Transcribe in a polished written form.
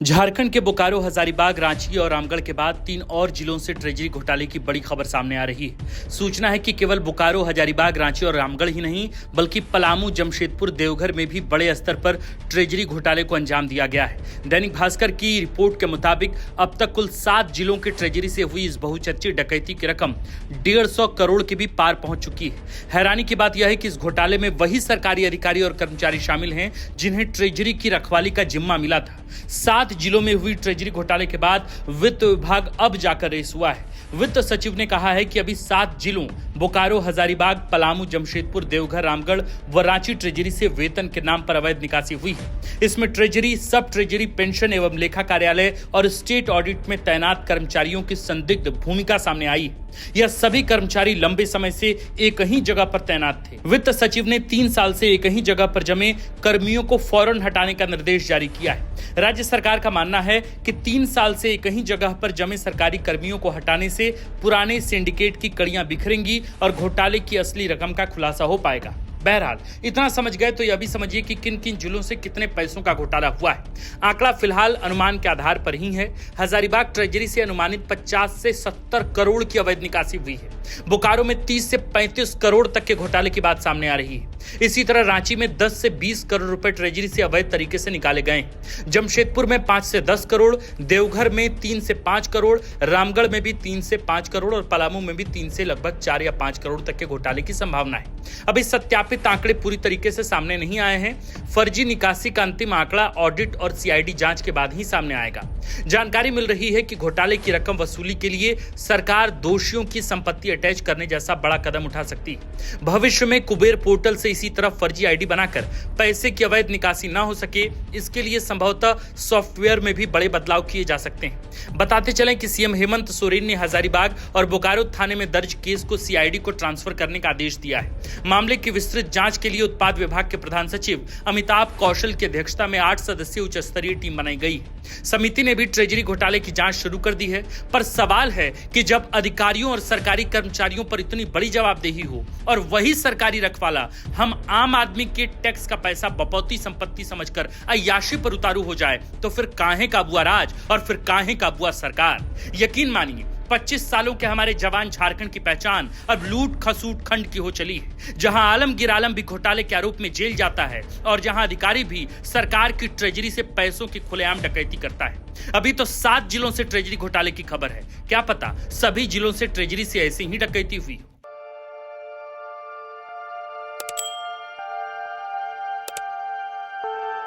झारखंड के बोकारो, हजारीबाग, रांची और रामगढ़ के बाद 3 और जिलों से ट्रेजरी घोटाले की बड़ी खबर सामने आ रही है। सूचना है कि केवल बोकारो, हजारीबाग, रांची और रामगढ़ ही नहीं बल्कि पलामू, जमशेदपुर, देवघर में भी बड़े स्तर पर ट्रेजरी घोटाले को अंजाम दिया गया है। दैनिक भास्कर की रिपोर्ट के मुताबिक अब तक कुल 7 जिलों के ट्रेजरी से हुई इस बहुचर्चित डकैती की रकम 150 करोड़ के भी पार पहुंच चुकी है। हैरानी की बात यह है कि इस घोटाले में वही सरकारी अधिकारी और कर्मचारी शामिल हैं जिन्हें ट्रेजरी की रखवाली का जिम्मा मिला था। 7 जिलों में हुई ट्रेजरी घोटाले के बाद वित्त विभाग अब जाकर रेस हुआ है। वित्त सचिव ने कहा है कि अभी 7 जिलों बोकारो, हजारीबाग, पलामू, जमशेदपुर, देवघर, रामगढ़ व रांची ट्रेजरी से वेतन के नाम पर अवैध निकासी हुई है। इसमें ट्रेजरी, सब ट्रेजरी, पेंशन एवं लेखा कार्यालय और स्टेट ऑडिट में तैनात कर्मचारियों की संदिग्ध भूमिका सामने आई है। यह सभी कर्मचारी लंबे समय से एक ही जगह पर तैनात थे। वित्त सचिव ने 3 साल से एक ही जगह पर जमे कर्मियों को फौरन हटाने का निर्देश जारी किया है। राज्य सरकार का मानना है कि 3 साल से एक ही जगह पर जमे सरकारी कर्मियों को हटाने से पुराने सिंडिकेट की कड़ियां बिखरेंगी और घोटाले की असली रकम का खुलासा हो पाएगा। बहरहाल इतना समझ गए तो यह भी समझिए कि किन किन जिलों से कितने पैसों का घोटाला हुआ है। आंकड़ा फिलहाल अनुमान के आधार पर ही है। हजारीबाग ट्रेजरी से अनुमानित 50 से 70 करोड़ की अवैध निकासी हुई है। बोकारो में 30 से 35 करोड़ तक के घोटाले की बात सामने आ रही है। इसी तरह रांची में 10 से 20 करोड़ रुपए ट्रेजरी से अवैध तरीके से निकाले गए। जमशेदपुर में 5 से 10 करोड़, देवघर में 3 से 5 करोड़, रामगढ़ में भी 3 से 5 करोड़ और पलामू में भी 3 से लगभग 4 या 5 करोड़ तक के घोटाले की संभावना है। अभी सत्यापित आंकड़े पूरी तरीके से सामने नहीं आए हैं। फर्जी निकासी का अंतिम आंकड़ा ऑडिट और सीआईडी जांच के बाद ही सामने आएगा। जानकारी मिल रही है कि घोटाले की रकम वसूली के लिए सरकार दोषियों की संपत्ति अटैच करने जैसा बड़ा कदम उठा सकती है। भविष्य में कुबेर पोर्टल से इसी तरह फर्जी आईडी बनाकर पैसे की अवैध निकासी ना हो सके, इसके लिए संभवतः सॉफ्टवेयर में भी बड़े बदलाव किए जा सकते हैं। बताते चलें कि सीएम हेमंत सोरेन ने हजारीबाग और बोकारो थाने में दर्ज केस को सीआईडी को ट्रांसफर करने का आदेश दिया है। मामले की विस्तृत जांच के लिए उत्पाद विभाग के प्रधान सचिव अमिताभ कौशल की अध्यक्षता में 8 सदस्यीय उच्च स्तरीय टीम बनाई गई। समिति ने भी ट्रेजरी घोटाले की जांच शुरू कर दी है। पर सवाल है कि जब अधिकारियों और सरकारी कर्मचारियों पर इतनी बड़ी जवाबदेही हो और वही सरकारी रखवाला हम आम आदमी के टैक्स का पैसा बपौती संपत्ति समझकर अय्याशी पर उतारू हो जाए, तो फिर काहे का बुआ राज और फिर काहे का बुआ सरकार। यकीन मानिए 25 सालों के हमारे जवान झारखंड की पहचान अब लूट खसूट खंड की हो चली है, जहां आलमगीर आलम भी घोटाले के आरोप में जेल जाता है और जहां अधिकारी भी सरकार की ट्रेजरी से पैसों की खुलेआम डकैती करता है। अभी तो 7 जिलों से ट्रेजरी घोटाले की खबर है। क्या पता सभी जिलों से ट्रेजरी से ऐसी ही डकैती हुई।